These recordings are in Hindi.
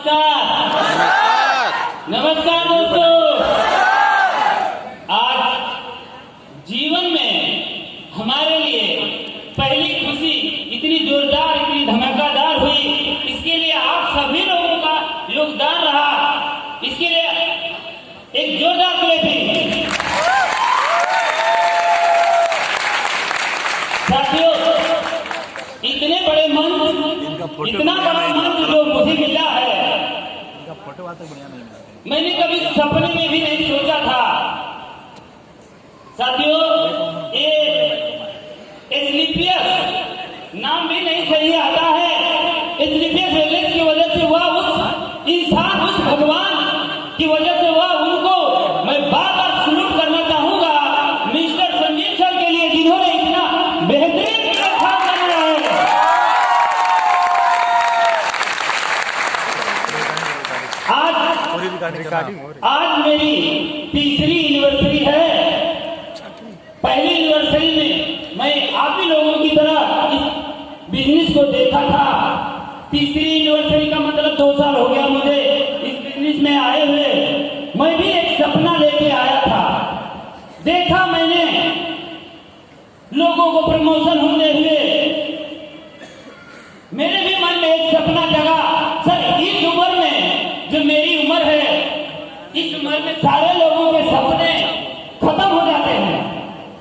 नमस्कार। नमस्कार दोस्तों। आज जीवन में हमारे लिए पहली खुशी इतनी जोरदार, इतनी धमाकेदार हुई, इसके लिए आप सभी लोगों का योगदान रहा। इसके लिए एक जोरदार क्लैपिंग। साथियों, इतने बड़े मंच, इतना बड़ा मंच जो मुझे मिला है, मैंने कभी सपने में भी नहीं सोचा था। साथियों, ये एस्क्लेपियस नाम भी नहीं सही आता है। एस्क्लेपियस रेलेक्स की वजह से वह उस इंसान, उस भगवान की वजह से वह उनको मैं बार बार सलूट करना चाहूंगा, मिस्टर संजीव सर के लिए, जिन्होंने इतना बेहतरीन काम किया है। आज मेरी तीसरी एनिवर्सरी है। पहली एनिवर्सरी में मैं आप ही लोगों की तरह इस बिजनेस को देखा था। तीसरी एनिवर्सरी का मतलब 2 साल हो गया मुझे इस बिजनेस में आए हुए। मैं भी एक सपना लेके आया था। देखा मैंने लोगों को प्रमोशन होते हुए, मेरे भी मन में एक सपना जगा। सर, इस उम्र में, जो मेरी उम्र है, इस उम्र में सारे लोगों के सपने खत्म हो जाते हैं।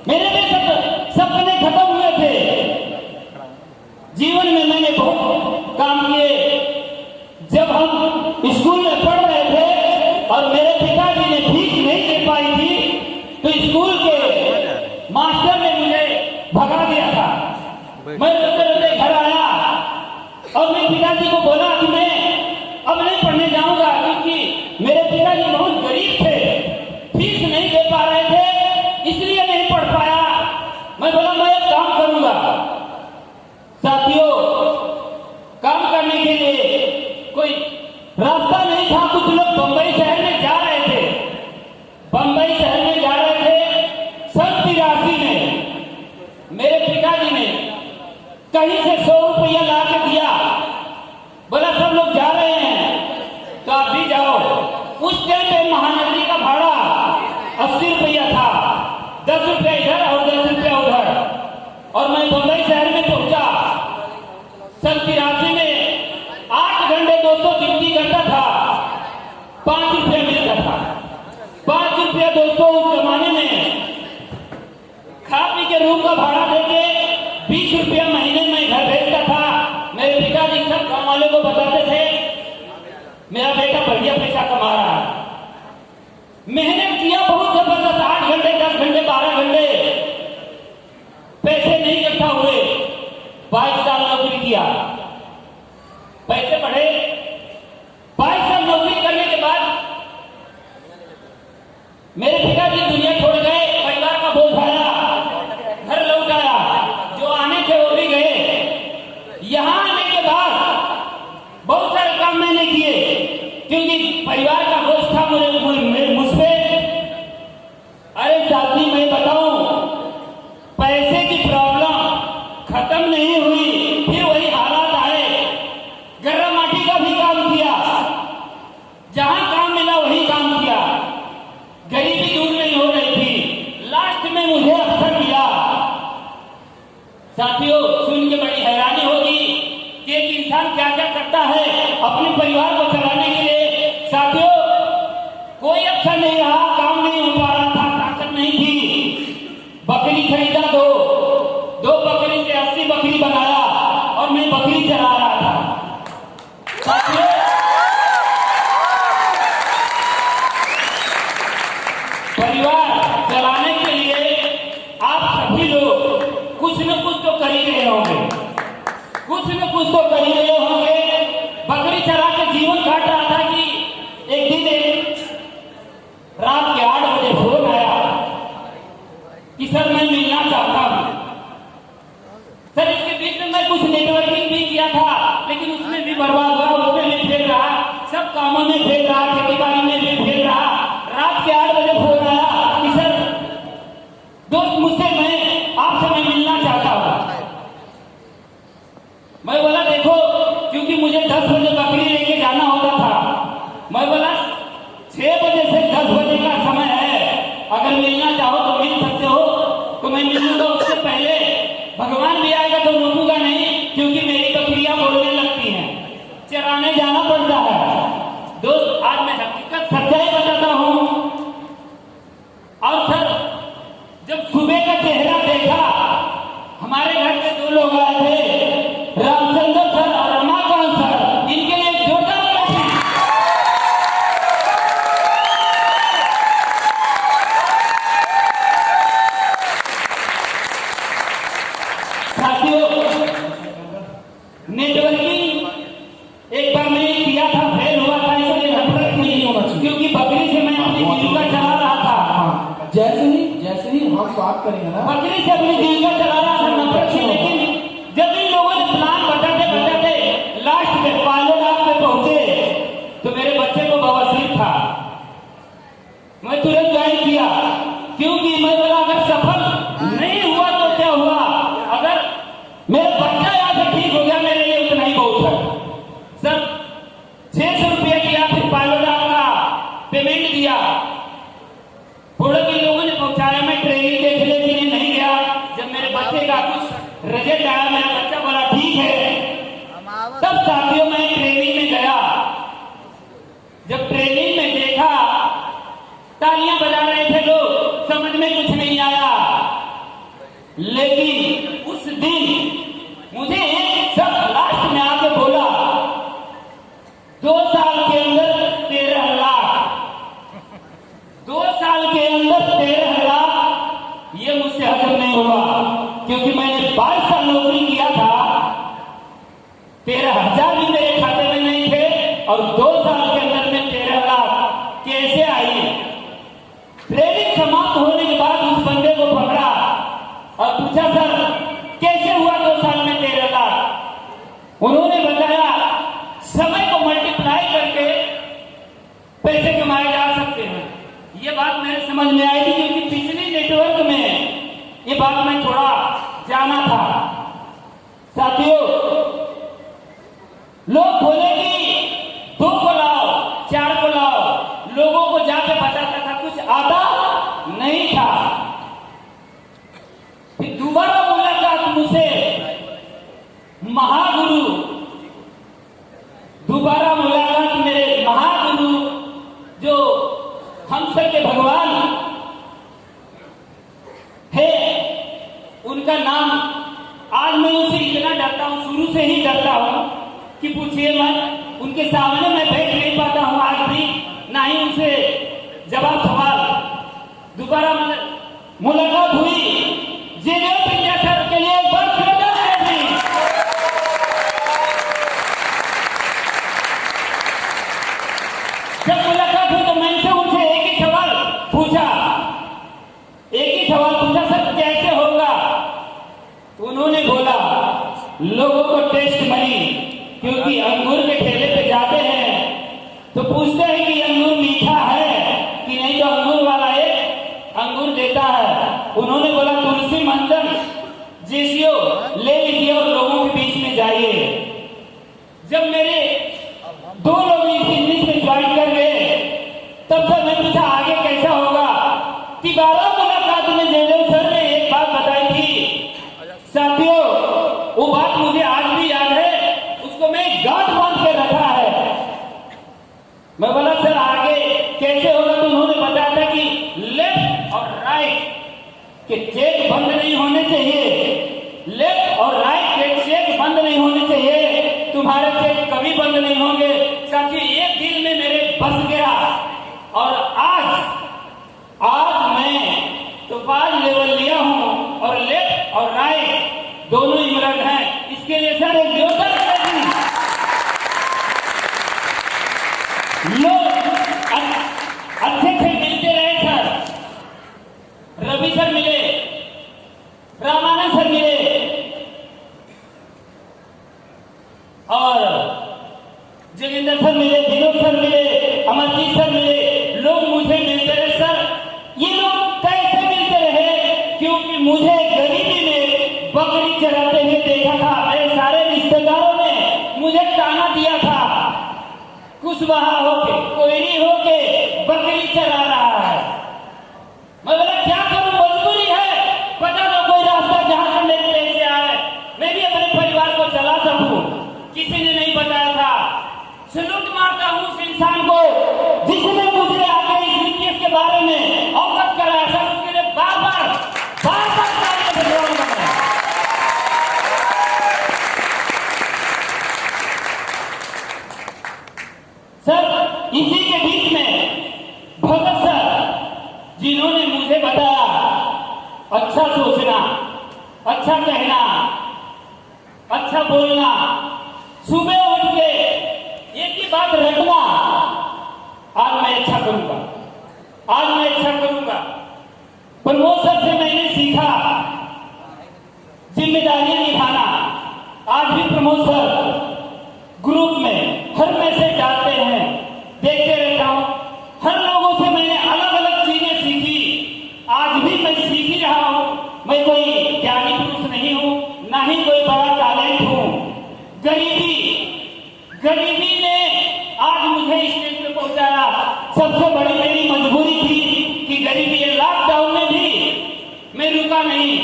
मेरे भी सपने खत्म हुए थे। जीवन में मैंने बहुत काम किए। जब हम स्कूल में पढ़ रहे थे और मेरे पिताजी ने फीस नहीं दे पाई थी, तो स्कूल के मास्टर ने मुझे भगा दिया था। मैं रोते रोते घर आया और मैं पिताजी को बोला कि मैं अब नहीं पढ़ने जाऊंगा, क्योंकि मेरे पिताजी बहुत गरीब थे, फीस नहीं दे पा रहे थे, इसलिए नहीं पढ़ पाया। मैं बोला मैं एक काम करूंगा। साथियों, काम करने के लिए कोई रास्ता नहीं था। कुछ लोग बंबई शहर में जा रहे थे। बंबई शहर में जा रहे थे। सन 83 में मेरे पिताजी ने कहीं से 100 रुपया ला के दिया। बोला सब लोग जा रहे हैं तो आप भी जाओ। उस टाइम पे महानगरी का भाड़ा 80 रुपया था, 10 रुपया इधर और 10 रुपया उधर। और मैं बंबई शहर में पहुंचा। सन 83 में 8 घंटे दोस्तों ड्यूटी करता था, 5 रुपया मिलता था। 5 रुपया दोस्तों उस जमाने में खा पी के रूम का भाड़ा देके 20 रुपया महीने में घर भेजता था। मेरे पिताजी सब गाँव वाले को बताते थे मेरा बेटा बढ़िया पैसा कमा रहा है। मेहनत किया बहुत जबरदस्त, 8 घंटे, 10 घंटे, 12 घंटे, पैसे नहीं इकट्ठा हुए। 22 साल नौकरी किया, पैसे बढ़े। 22 साल नौकरी करने के बाद मेरे पिताजी दुनिया छोड़ गए। परिवार का बोझ आया, घर लौट आया। जो आने थे वो भी गए। यहां आने के बाद बहुत सारे काम मैंने किए, क्योंकि परिवार का बोझ था मुझ पे। अरे साथी, मैं बताऊं, पैसे की प्रॉब्लम खत्म नहीं हुई। फिर वही हालात आए। गर्रा माटी का भी काम किया, जहां काम मिला वही काम किया। गरीबी दूर नहीं हो रही थी। लास्ट में मुझे अवसर मिला। साथियों, सुन के बड़ी हैरानी होगी कि एक इंसान क्या क्या करता है अपने परिवार को चलाने के लिए। साथियों, कोई अवसर नहीं रहा, काम नहीं हो पा रहा था, ताकत नहीं थी। बकरी खरीदा, 2 बकरी से 80 बकरी बनाया और मैं बकरी चला रहा था। साथियों, परिवार चलाने के लिए आप सभी लोग कुछ न कुछ तो कर ही रहे होंगे, कुछ न कुछ तो कर ही रहे होंगे। बकरी चला के जीवन काट रहा था कि एक दिन रात के 8 बजे फोन आया कि सर मैं मिलना चाहता हूं। सर, इसके बीच में मैं कुछ नेटवर्किंग भी किया था, लेकिन उसमें भी बर्बाद हुआ, उसमें भी फेल रहा, सब कामों में फेल रहा, खेती बाड़ी में भी फेल रहा। रात के 8 बजे फोन आया कि सर दोस्त, मुझसे मैं आपसे मिलना चाहता हूं। मैं बोला देखो, क्योंकि मुझे 10 बजे बकरी लेके जाना होता था, करना पड़ता है। दोस्त, आज मैं हकीकत सच्चाई बताता हूं। और सर, जब सुबह का चेहरा देखा, हमारे घर के 2 लोग आए थे, रामचंद्र सर और रमाकांत सर। इनके लिए जोरदार साथियों, नेटवर्किंग एक बार मैंने किया था, फेल हुआ था, इसलिए नफरत नहीं होना चाहिए, क्योंकि बकरी से मैं अपनी जीविका चला रहा था। जैसे ही हम बात करेंगे ना, बकरी से अपनी जीविका चला रहा था, नफरत से। लेकिन जब इन लोगों ने प्लान बताते लास्ट में पायलोट पे पहुंचे, तो मेरे बच्चे को बवासीर था। मैं तुरंत ज्वाइन किया, क्योंकि मैं बोला अगर सफल नहीं हुआ तो क्या हुआ, अगर मेरा बच्चा यहाँ से ठीक हो गया, मेरे लिए उतना ही बहुत है। सर, 600 रुपया किया, फिर पायलोट का पेमेंट दिया। थोड़े के लोगों ने पहुंचाया, मैं ट्रेनिंग देखने के लिए नहीं गया। जब मेरे बच्चे का कुछ रिजल्ट आया, मेरा बच्चा बोला ठीक है, तब साथियों मैं ट्रेनिंग में गया। जब ट्रेनिंग में देखा, तालियां बजा रहे थे लोग, समझ में कुछ नहीं आया। लेकिन उस दिन मुझे एक शख्स लास्ट में आके बोला, 2 साल के अंदर 13 लाख, 2 साल के अंदर 13 लाख। ये मुझसे हजम नहीं हुआ, क्योंकि मैंने 22 साल नौकरी किया था, 13,000 भी मेरे खाते में नहीं थे, और 2 साल के अंदर में 13 लाख कैसे आई। ट्रेनिंग समाप्त होने के बाद उस बंदे को पकड़ा और पूछा, सर कैसे हुआ 2 साल में 13 लाख? उन्होंने बताया, समय को मल्टीप्लाई करके पैसे कमाए जा सकते हैं। ये बात मेरे समझ में आई थी, क्योंकि पिछली नेटवर्क में ये बात मैं थोड़ा जाना था। साथियों, लोग बोले कि 2 को लाओ, 4 को लाओ, लोगों को जाके बताता था, कुछ आता नहीं था। फिर दोबारा मुलाकात मुझसे महागुरु, दोबारा मुलाकात मेरे महागुरु, जो हम सब के भगवान है, उनका नाम, आज मैं उनसे इतना डरता हूं, शुरू से ही डरता हूं कि पूछिए मत। उनके सामने मैं बैठ नहीं पाता हूं आज भी, ना ही उनसे जवाब सवाल। दोबारा मुलाकात हुई, जेवियर पिंडिया सर के लिए एक बार जोरदार ताली। जब मुलाकात हुई तो मैंने उनसे एक ही सवाल पूछा, सर कैसे होगा? उन्होंने बोला, लोगों को टेस्ट मनी, क्योंकि अंगूर के ठेले पे जाते हैं तो पूछते हैं कि अंगूर मीठा है कि नहीं, तो अंगूर वाला एक अंगूर देता है। उन्होंने बोला, तुलसी मंजन जीसीओ ले लीजिए और लोगों के बीच में जाइए। जब मेरे 2 लोग इंग्लिश में ज्वाइन कर गए, तब सर मैं पूछा आगे कैसा होगा। 12 मुलाकात में जेवियर सर ने एक बात बताई थी। साथियों, वो बात मुझे आज भी याद है, उसको मैं गांठ बांध के रखा है। मैं बोला, सर आगे कैसे होगा? तो उन्होंने बताया था कि लेफ्ट और राइट के चेक बंद नहीं होने चाहिए, लेफ्ट और राइट के चेक बंद नहीं होने चाहिए, तुम्हारे चेक कभी बंद नहीं होंगे। साथियों, ये दिल में मेरे बस गया, और आज मैं तो 5 लेवल लिया हूं, और लेफ्ट और राइट दोनों इमरत हैं। इसके लिए सर एक जोरदार ताली। लोग अच्छे से मिलते रहे सर, रवि सर मिले, रामानंद सर मिले, और जोगिंदर सर मिले, विनोद सर मिले, अमरजीत सर मिले। लोग मुझे मिलते रहे सर। ये लोग कैसे मिलते रहे? क्योंकि मुझे गरीबी में बकरी चराते हुए देखा था। मेरे सारे रिश्तेदारों ने मुझे ताना दिया था, कुशवाहा होके, कोयरी होके बकरी चरा रहा है। मैं बोला, क्या करूं, मजबूरी है, बता दो कोई रास्ता जहां से मेरे पैसे आए, मैं भी अपने परिवार को चला सकूं। किसी ने नहीं बताया था। सुनो सल्यूट मारता हूं उस इंसान को जिसने मुझे आगे इस नीति के बारे में अवगत कराया। सर उसके लिए बार बार तालियां बजाऊंगा मैं। सर इसी के बीच में भगत सर जिन्होंने मुझे बताया अच्छा सोचना, अच्छा कहना, अच्छा बोलना, सुबह उठ के एक ही बात रखना, आज मैं अच्छा करूंगा, आज मैं अच्छा करूंगा। प्रमोद सर से मैंने सीखा जिम्मेदारियां निभाना। आज भी प्रमोद सर ग्रुप में हर मैसेज डालते हैं, देखते रहता हूं। हर लोगों से मैंने अलग अलग चीजें सीखी, आज भी मैं सीख ही रहा हूं। मैं कोई ज्ञानी पुरुष नहीं हूं, ना ही कोई बड़ा टैलेंट हूं। गरीबी ने आज मुझे स्टेज पे पहुंचाया। सबसे बड़ी मेरी मजबूरी थी कि गरीबी, लॉकडाउन में भी मैं रुका नहीं,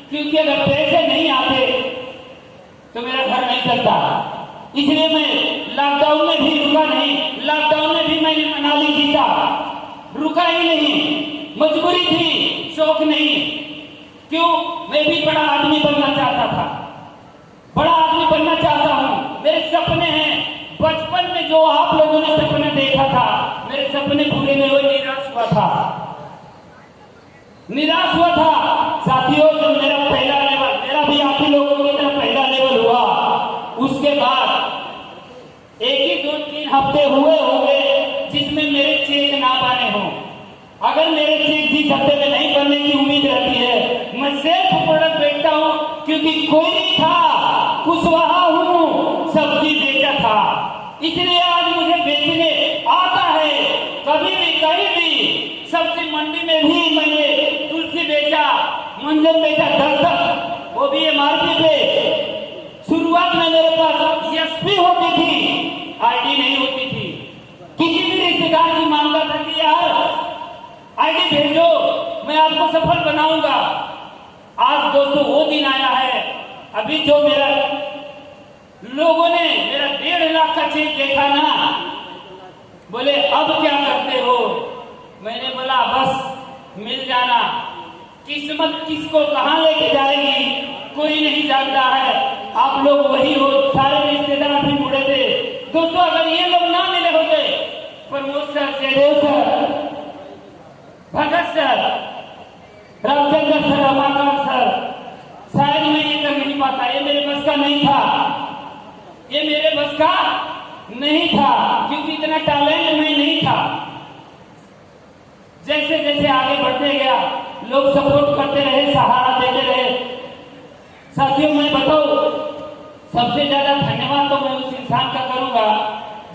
क्योंकि अगर पैसे नहीं आते तो मेरा घर नहीं चलता। इसलिए मैं लॉकडाउन में भी रुका नहीं। लॉकडाउन में भी मैंने मनाली जीता, रुका ही नहीं। मजबूरी थी, शौक नहीं। क्यों? मैं भी बड़ा आदमी बनना चाहता था, बड़ा आदमी बनना चाहता हूं। मेरे सपने हैं। बचपन में जो आप लोगों ने सपने देखा था, मेरे सपने पूरे में हुए, निराश हुआ था, निराश हुआ था। साथियों, जब मेरा पहला लेवल, मेरा भी आप ही लोगों की तरह पहला लेवल हुआ, उसके बाद एक ही 2-3 हफ्ते हुए होंगे जिसमें मेरे चेक ना बने हों। अगर मेरे चेक जिस हफ्ते में नहीं बनने की उम्मीद रहती है, मैं सेल्फ प्रोडक्ट बेचता हूं, क्योंकि कोई नहीं था, कुशवाहा हूं, सब्जी बेचा था। इसलिए आज मुझे बेचने आता है। कभी भी कहीं भी सब्जी मंडी में भी मैंने तुलसी बेचा, मंजन बेचा, 10-10, वो भी MRP पे। शुरुआत में मेरे पास SP होती थी, ID नहीं होती थी। किसी भी रिश्तेदार की मांगता था कि यार ID भेजो, मैं आपको सफल बनाऊंगा। आज दोस्तों वो दिन आया है। अभी जो मेरा लोगों ने मेरा 1.5 लाख का चेक देखा ना, बोले अब क्या करते हो? मैंने बोला बस मिल जाना। किस्मत किसको कहां लेके जाएगी कोई नहीं जानता है। आप लोग वही हो, सारे रिश्तेदार भी मुड़े थे। दोस्तों, अगर ये लोग ना मिले होते, Pramod sir, Jaidev sir, Bhagat sir, Ramchandra sir, Ramakant sir, शायद मैं ये कर नहीं पाता। ये मेरे बस का नहीं था, ये मेरे बस का नहीं था, क्योंकि इतना टैलेंट में नहीं था। जैसे जैसे आगे बढ़ते गया, लोग सपोर्ट करते रहे, सहारा देते रहे। साथियों, मैं बताऊं, सबसे ज्यादा धन्यवाद तो मैं उस इंसान का करूंगा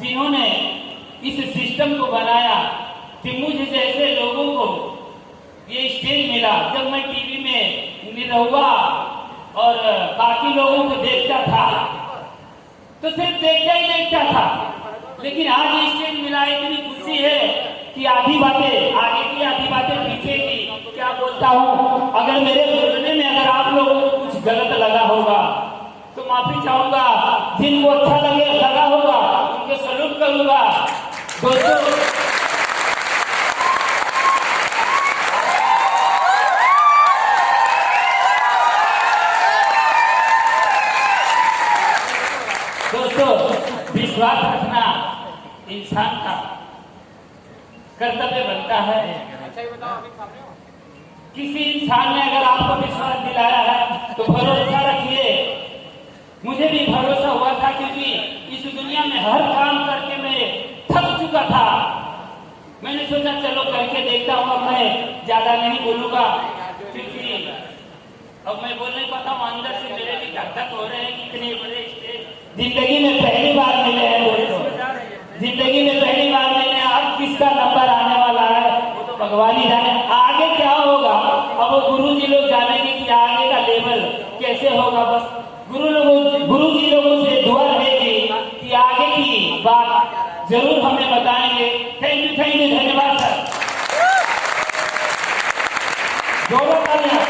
जिन्होंने इस सिस्टम को बनाया कि मुझ जैसे लोगों को ये स्टेज मिला। जब मैं टीवी में निरहुआ और बाकी लोगों को देखता था तो सिर्फ देखता ही देखता था, लेकिन आज ये स्टेज मिला, इतनी खुशी है कि आधी बातें आगे की, आधी बातें पीछे की। क्या बोलता हूँ, अगर मेरे बोलने में अगर आप लोगों को कुछ गलत लगा होगा तो माफी चाहूंगा। जिनको अच्छा लगा होगा उनको सैल्यूट करूंगा। दोस्तों, विश्वास रखना इंसान का कर्तव्य बनता है। किसी इंसान ने अगर आपको विश्वास दिलाया है तो भरोसा रखिए। मुझे भी भरोसा हुआ था, क्योंकि इस दुनिया में हर काम करके मैं थक चुका था। मैंने सोचा चलो करके देखता हूँ। अब मैं ज्यादा नहीं बोलूंगा, क्योंकि अब मैं बोल नहीं पाता हूँ। अंदर से मेरे भी धक हो रहे हैं कि इतने बड़े स्टेज जिंदगी में पहली बार मिले हैं दोस्तों, जिंदगी में पहली बार मिले हैं। अब किसका नंबर आने वाला है वो तो भगवान ही जाने। आगे क्या होगा अब वो गुरु जी लोग जानेंगे कि आगे का लेवल कैसे होगा। बस गुरु जी लोगों से दुआ रहेगी कि आगे की बात जरूर हमें बताएंगे। थैंक यू, धन्यवाद सर। जोरों तालियां।